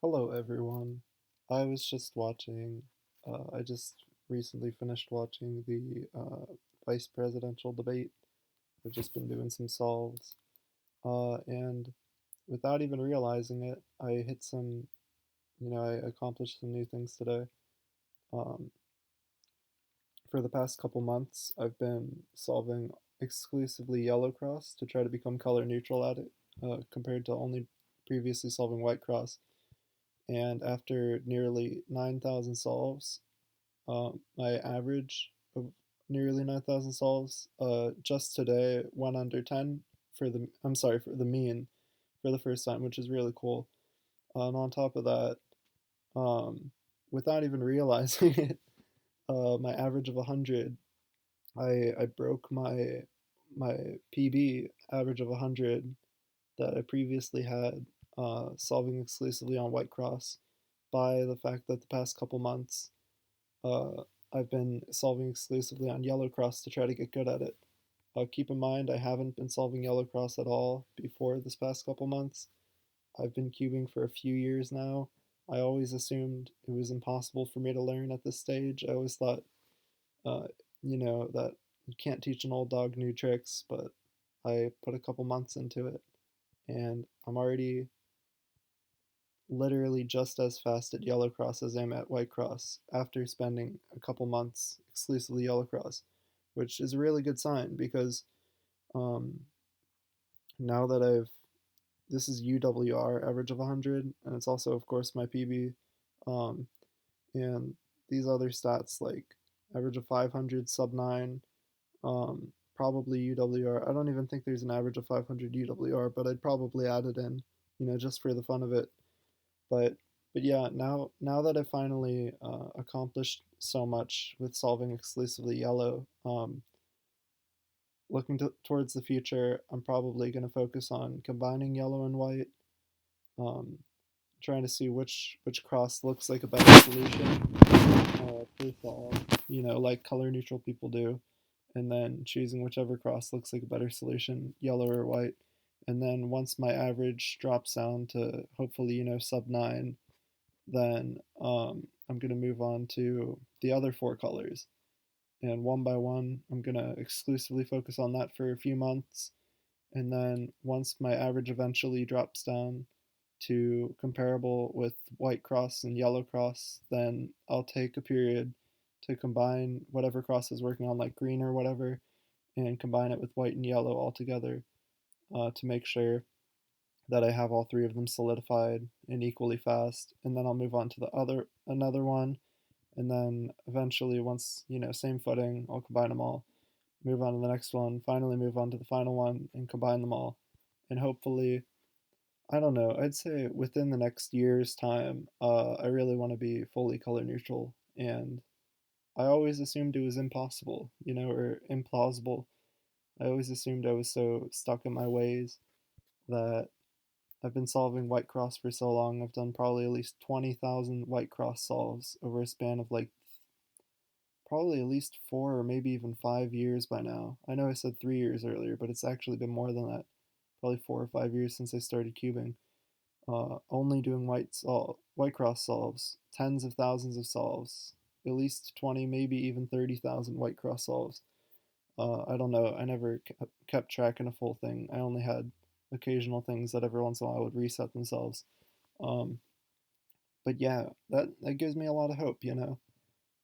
Hello, everyone. I just recently finished watching the vice presidential debate. I've just been doing some solves. And without even realizing it, I accomplished some new things today. Um, for the past couple months, I've been solving exclusively yellow cross to try to become color neutral at it, compared to only previously solving white cross. And after nearly 9,000 solves, my average of nearly 9,000 solves just today went under 10 for the mean for the first time, which is really cool. And on top of that, um, without even realizing it, my average of 100, I broke my PB average of 100 that I previously had, solving exclusively on White Cross, by the fact that the past couple months, uh, I've been solving exclusively on Yellow Cross to try to get good at it. Keep in mind, I haven't been solving Yellow Cross at all before this past couple months. I've been cubing for a few years now. I always assumed it was impossible for me to learn at this stage. I always thought, uh, that you can't teach an old dog new tricks, but I put a couple months into it, and I'm already literally just as fast at Yellow Cross as I am at White Cross after spending a couple months exclusively Yellow Cross, which is a really good sign because, um, now that this is UWR average of 100, and it's also, of course, my PB, um, and these other stats like average of 500, sub 9, probably UWR. I don't even think there's an average of 500 UWR, but I'd probably add it in, just for the fun of it. But yeah, now that I finally accomplished so much with solving exclusively yellow, towards the future, I'm probably going to focus on combining yellow and white, um, trying to see which cross looks like a better solution per solve, like color neutral people do, and then choosing whichever cross looks like a better solution, yellow or white. And then once my average drops down to hopefully, sub 9, then I'm going to move on to the other four colors. And one by one, I'm going to exclusively focus on that for a few months. And then once my average eventually drops down to comparable with white cross and yellow cross, then I'll take a period to combine whatever cross is working on, like green or whatever, and combine it with white and yellow all together, to make sure that I have all three of them solidified and equally fast, and then I'll move on to another one, and then eventually, once same footing, I'll combine them all. Move on to the next one. Finally, move on to the final one and combine them all, and hopefully, I don't know. I'd say within the next year's time, I really want to be fully color neutral, and I always assumed it was impossible, or implausible. I always assumed I was so stuck in my ways that I've been solving White Cross for so long. I've done probably at least 20,000 White Cross solves over a span of like probably at least 4 or maybe even 5 years by now. I know I said 3 years earlier, but it's actually been more than that. Probably 4 or 5 years since I started cubing. Only doing White Cross solves, tens of thousands of solves, at least 20, maybe even 30,000 White Cross solves. I don't know. I never kept track in a full thing. I only had occasional things that every once in a while would reset themselves. Um, but yeah, that gives me a lot of hope.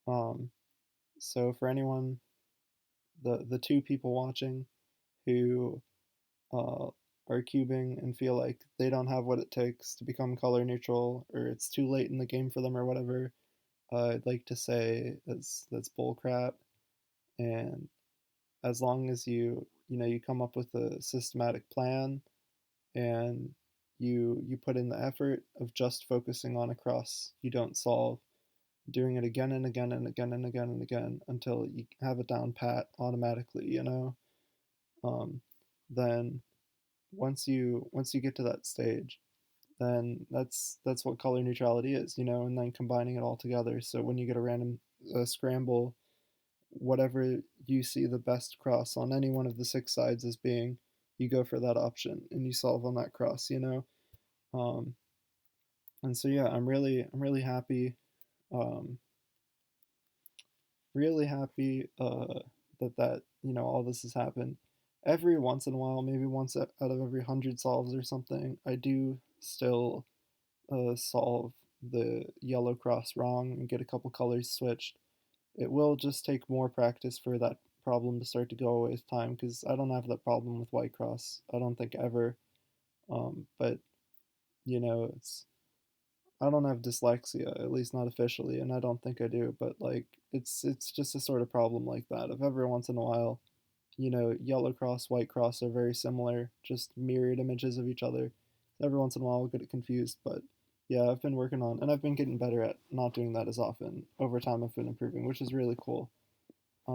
Um, so for anyone, the two people watching who uh, are cubing and feel like they don't have what it takes to become color neutral, or it's too late in the game for them or whatever, I'd like to say that's bull crap. And as long as you come up with a systematic plan, and you put in the effort of just focusing on a cross you don't solve, doing it again and again and again and again and again until you have it down pat automatically, um, then once you get to that stage, then that's what color neutrality is, and then combining it all together. So when you get a random scramble, whatever you see the best cross on any one of the six sides as being, you go for that option and you solve on that cross. Um, And so yeah, I'm really happy, um, really happy that all this has happened. Every once in a while, maybe once out of every 100 solves or something, I do still solve the yellow cross wrong and get a couple colors switched. It will just take more practice for that problem to start to go away with time because I don't have that problem with white cross. I don't think ever. But it's I don't have dyslexia, at least not officially, and I don't think I do. But like, it's just a sort of problem like that. Of every once in a while, yellow cross, white cross are very similar, just mirrored images of each other. Every once in a while, I'll get it confused, but yeah, I've been working on, and I've been getting better at not doing that as often. Over time, I've been improving, which is really cool.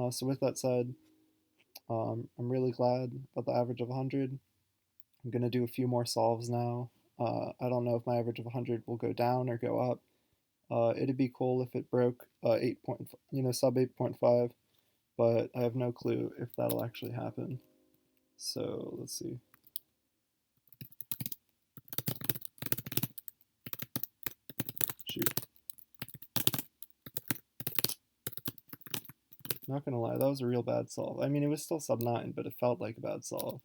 So with that said, I'm really glad about the average of 100. I'm gonna do a few more solves now. I don't know if my average of 100 will go down or go up. It'd be cool if it broke 8 point, sub 8.5, but I have no clue if that'll actually happen. So let's see. Shoot. Not gonna lie, that was a real bad solve. I mean, it was still sub 9, but it felt like a bad solve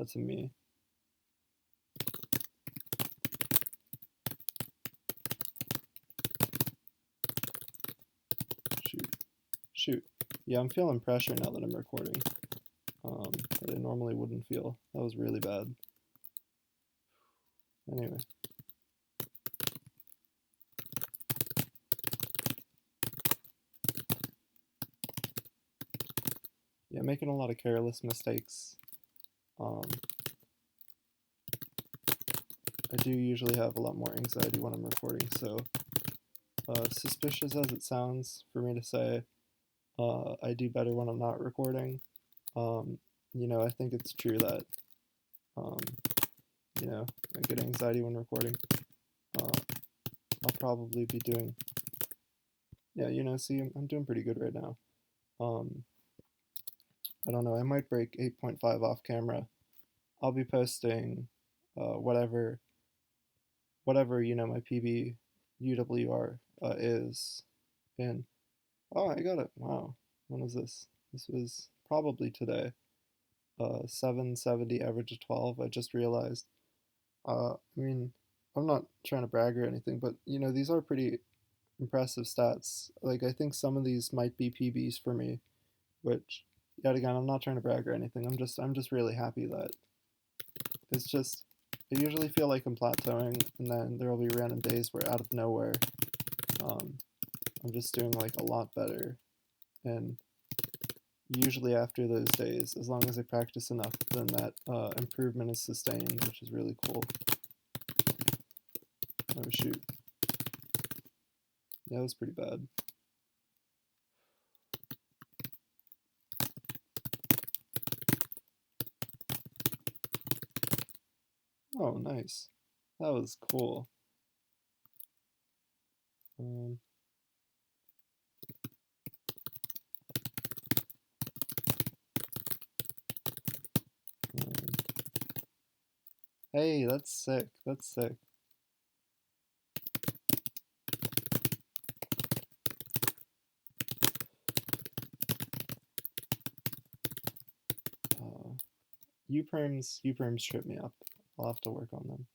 to me. Shoot. Shoot. Yeah, I'm feeling pressure now that I'm recording. That I normally wouldn't feel. That was really bad. Anyway. Yeah, making a lot of careless mistakes. Um, I do usually have a lot more anxiety when I'm recording, so suspicious as it sounds for me to say, I do better when I'm not recording. Um, I think it's true that, um, I get anxiety when recording. Uh, I'll probably be doing, yeah, see, I'm doing pretty good right now. Um, I don't know, I might break 8.5 off camera. I'll be posting whatever my PB UWR is in. Oh, I got it. Wow. When was this? This was probably today. 770 average of 12. I just realized. I mean, I'm not trying to brag or anything, but these are pretty impressive stats. Like, I think some of these might be PBs for me, which, yet again, I'm not trying to brag or anything. I'm just really happy that it's just. I usually feel like I'm plateauing, and then there will be random days where out of nowhere, um, I'm just doing like a lot better. And usually after those days, as long as I practice enough, then that improvement is sustained, which is really cool. Oh shoot. Yeah, that was pretty bad. Oh, nice. That was cool. Um, um, hey, that's sick. That's sick. U-perms trip me up. I'll have to work on them.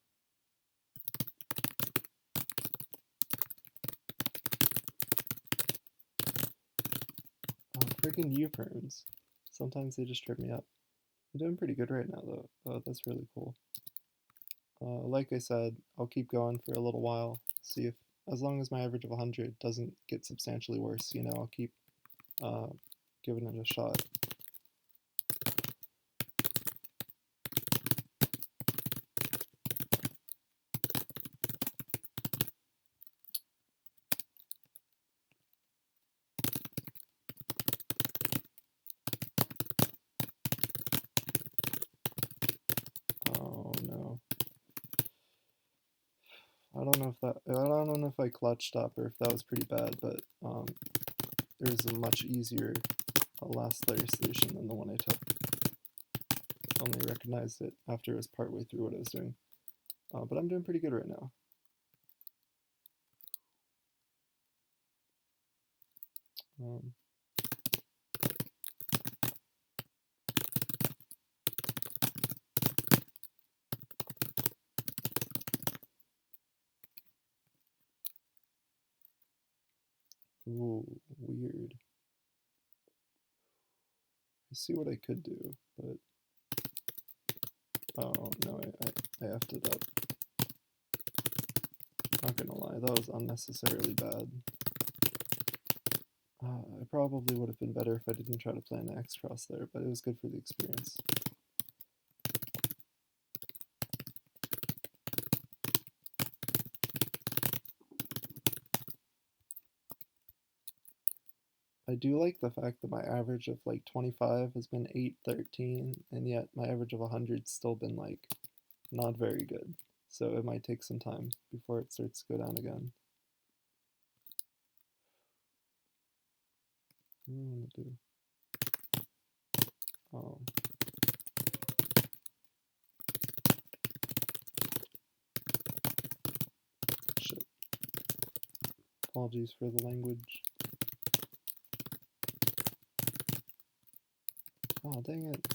Oh, freaking U-perms. Sometimes they just trip me up. I'm doing pretty good right now, though. Oh, that's really cool. Like I said, I'll keep going for a little while. See if, as long as my average of 100 doesn't get substantially worse, I'll keep uh, giving it a shot. Oh no. I don't know if I clutched up or if that was pretty bad, but there was a much easier last layer solution than the one I took. Only recognized it after it was partway through what I was doing. But I'm doing pretty good right now. Um, ooh, weird. I see what I could do, but oh no, I effed it up. Not gonna lie, that was unnecessarily bad. I probably would have been better if I didn't try to plan the X cross there, but it was good for the experience. I do like the fact that my average of like 25 has been 813, and yet my average of 100's still been like not very good. So it might take some time before it starts to go down again. What do I want to do? Oh. Shit. Apologies for the language. Oh, dang it.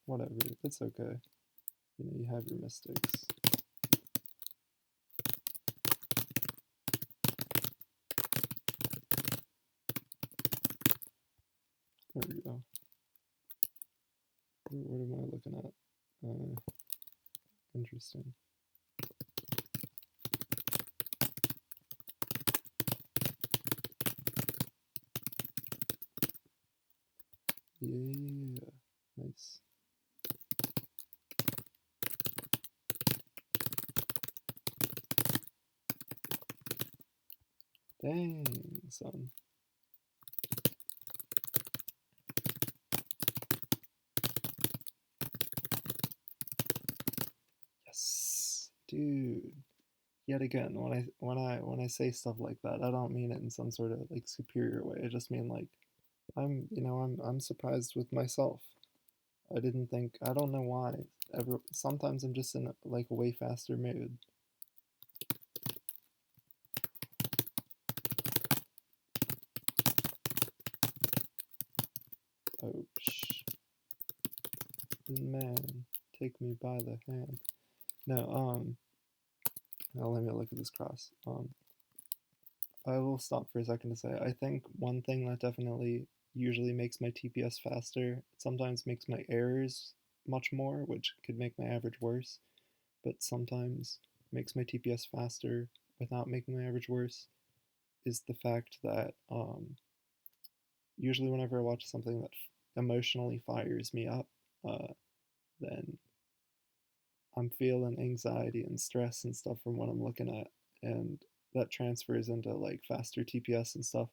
Whatever, it's okay. You know, you have your mistakes. There we go. What am I looking at? Interesting. Yeah, nice. Dang, son. Yes, dude. Yet again, when I say stuff like that, I don't mean it in some sort of like superior way. I just mean like I'm surprised with myself. I didn't think I don't know why. Sometimes I'm just in like a way faster mood. Oh, man, take me by the hand. No, now let me look at this cross. I will stop for a second to say I think one thing that definitely usually makes my TPS faster, sometimes makes my errors much more, which could make my average worse, but sometimes makes my TPS faster without making my average worse, is the fact that usually whenever I watch something that emotionally fires me up, then I'm feeling anxiety and stress and stuff from what I'm looking at, and that transfers into like faster TPS and stuff,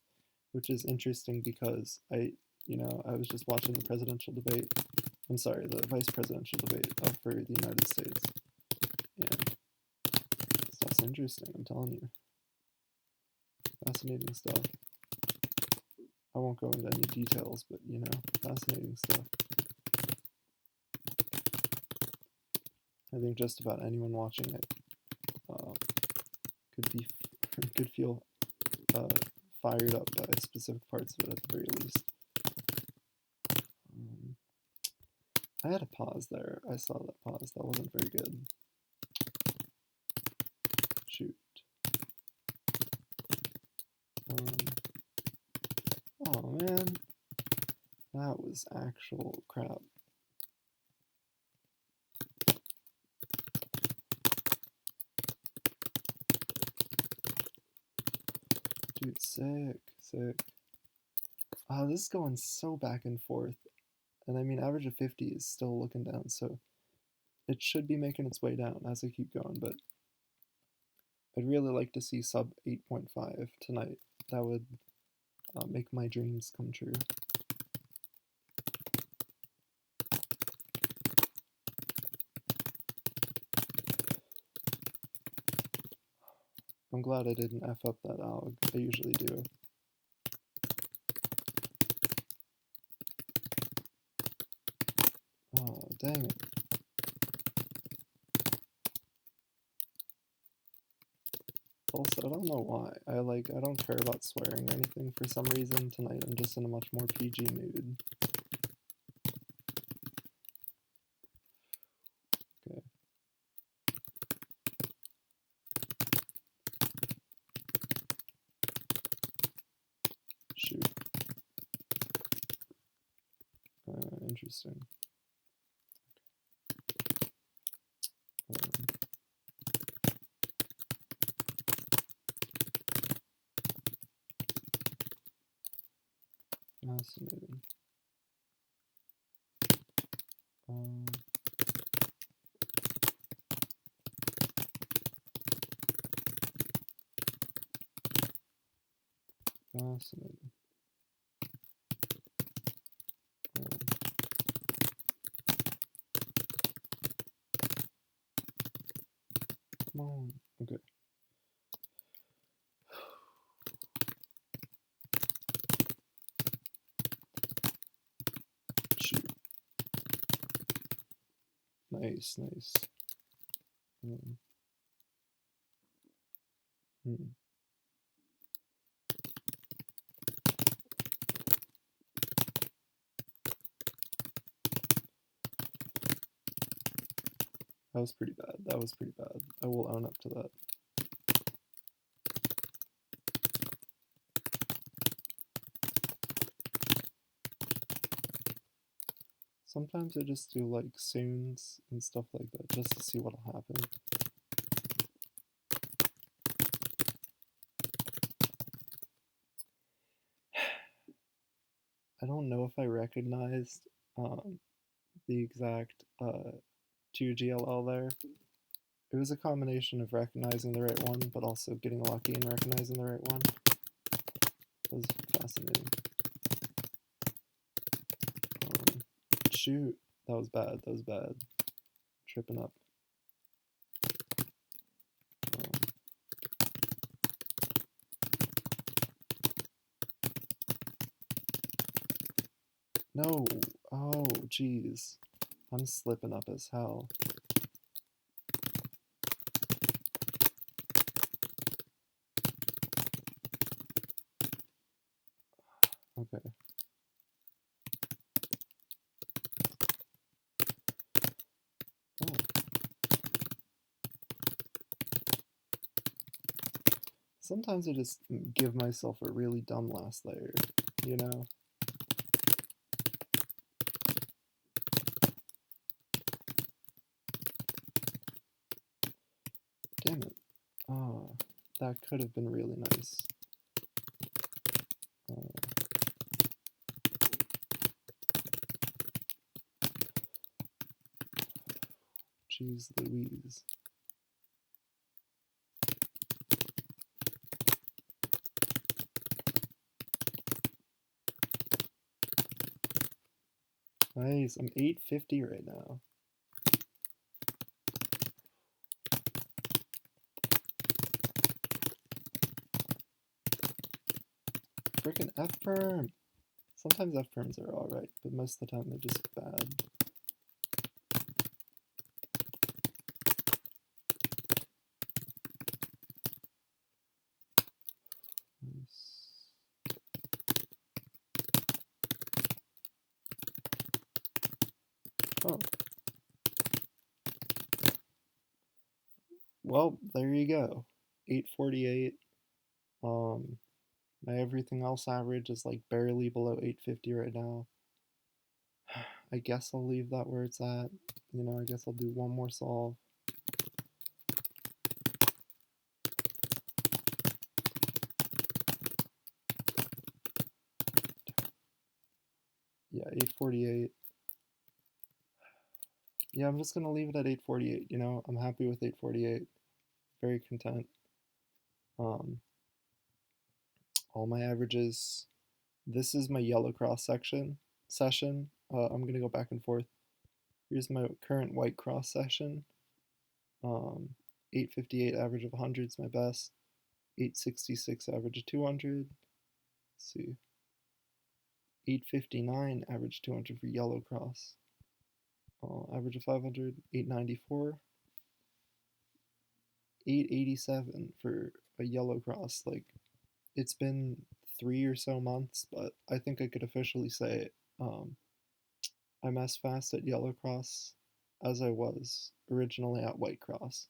which is interesting because I was just watching the presidential debate. I'm sorry, the vice presidential debate for the United States, and stuff's interesting. I'm telling you, fascinating stuff. I won't go into any details, but fascinating stuff. I think just about anyone watching it could feel fired up by specific parts of it at the very least. I had a pause there. I saw that pause. That wasn't very good. Shoot. Oh man, that was actual crap. Dude, sick. This is going so back and forth. And I mean, average of 50 is still looking down, so it should be making its way down as I keep going, but I'd really like to see sub 8.5 tonight. That would make my dreams come true. I'm glad I didn't F up that AUG. I usually do. Oh, dang it. Also, I don't know why. I don't care about swearing or anything for some reason. Tonight I'm just in a much more PG mood. Okay. Shoot. Interesting. Fascinating. Fascinating. Come on. Okay. Shoot. Nice, nice. Hmm. That was pretty bad. That was pretty bad. I will own up to that. Sometimes I just do like soons and stuff like that just to see what'll happen. I don't know if I recognized the exact 2GLL there. It was a combination of recognizing the right one, but also getting lucky and recognizing the right one. It was fascinating. Shoot, that was bad. That was bad. Tripping up. No. Oh, jeez. I'm slipping up as hell. Okay. Oh. Sometimes I just give myself a really dumb last layer, you know? Damn it. Oh, that could have been really nice. Jeez Louise. Nice, I'm 850 right now. Freaking F-perm! Sometimes F-perms are alright, but most of the time they're just bad. Nice. Oh. Well, there you go. 848. My everything else average is like barely below 850 right now. I guess I'll leave that where it's at. You know, I guess I'll do one more solve. Yeah, 848. Yeah, I'm just gonna leave it at 848, you know? I'm happy with 848. Very content. Um, all my averages. This is my yellow cross session. I'm gonna go back and forth. Here's my current white cross session. 858 average of 100 is my best. 866 average of 200. Let's see. 859 average 200 for yellow cross. Average of 500. 894. 887 for a yellow cross. Like, it's been 3 or so months, but I think I could officially say um, I'm as fast at yellow cross as I was originally at white cross.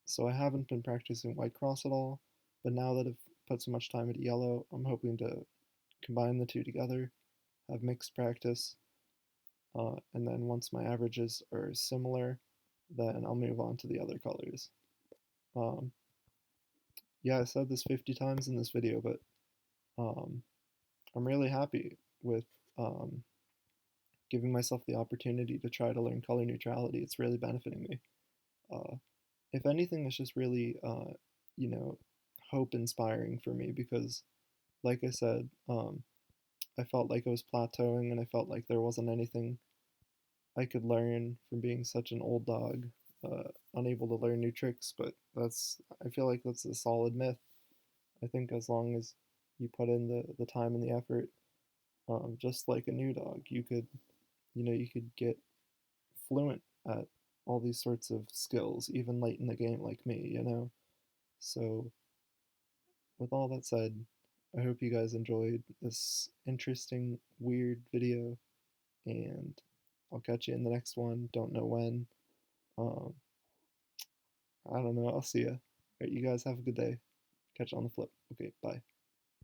So I haven't been practicing white cross at all, but now that I've put so much time into yellow, I'm hoping to combine the two together, have mixed practice, and then once my averages are similar, then I'll move on to the other colors. Um, yeah, I said this 50 times in this video, but um, I'm really happy with um, giving myself the opportunity to try to learn color neutrality. It's really benefiting me. Uh, if anything, it's just really, you know, hope inspiring for me because, like I said, I felt like I was plateauing and I felt like there wasn't anything I could learn from being such an old dog, unable to learn new tricks. But I feel like that's a solid myth. I think as long as you put in the time and the effort, just like a new dog, you could get fluent at all these sorts of skills, even late in the game, like me. So, with all that said, I hope you guys enjoyed this interesting, weird video, and I'll catch you in the next one. Don't know when. Um, I don't know. I'll see ya. All right, you guys have a good day. Catch you on the flip. Okay, bye.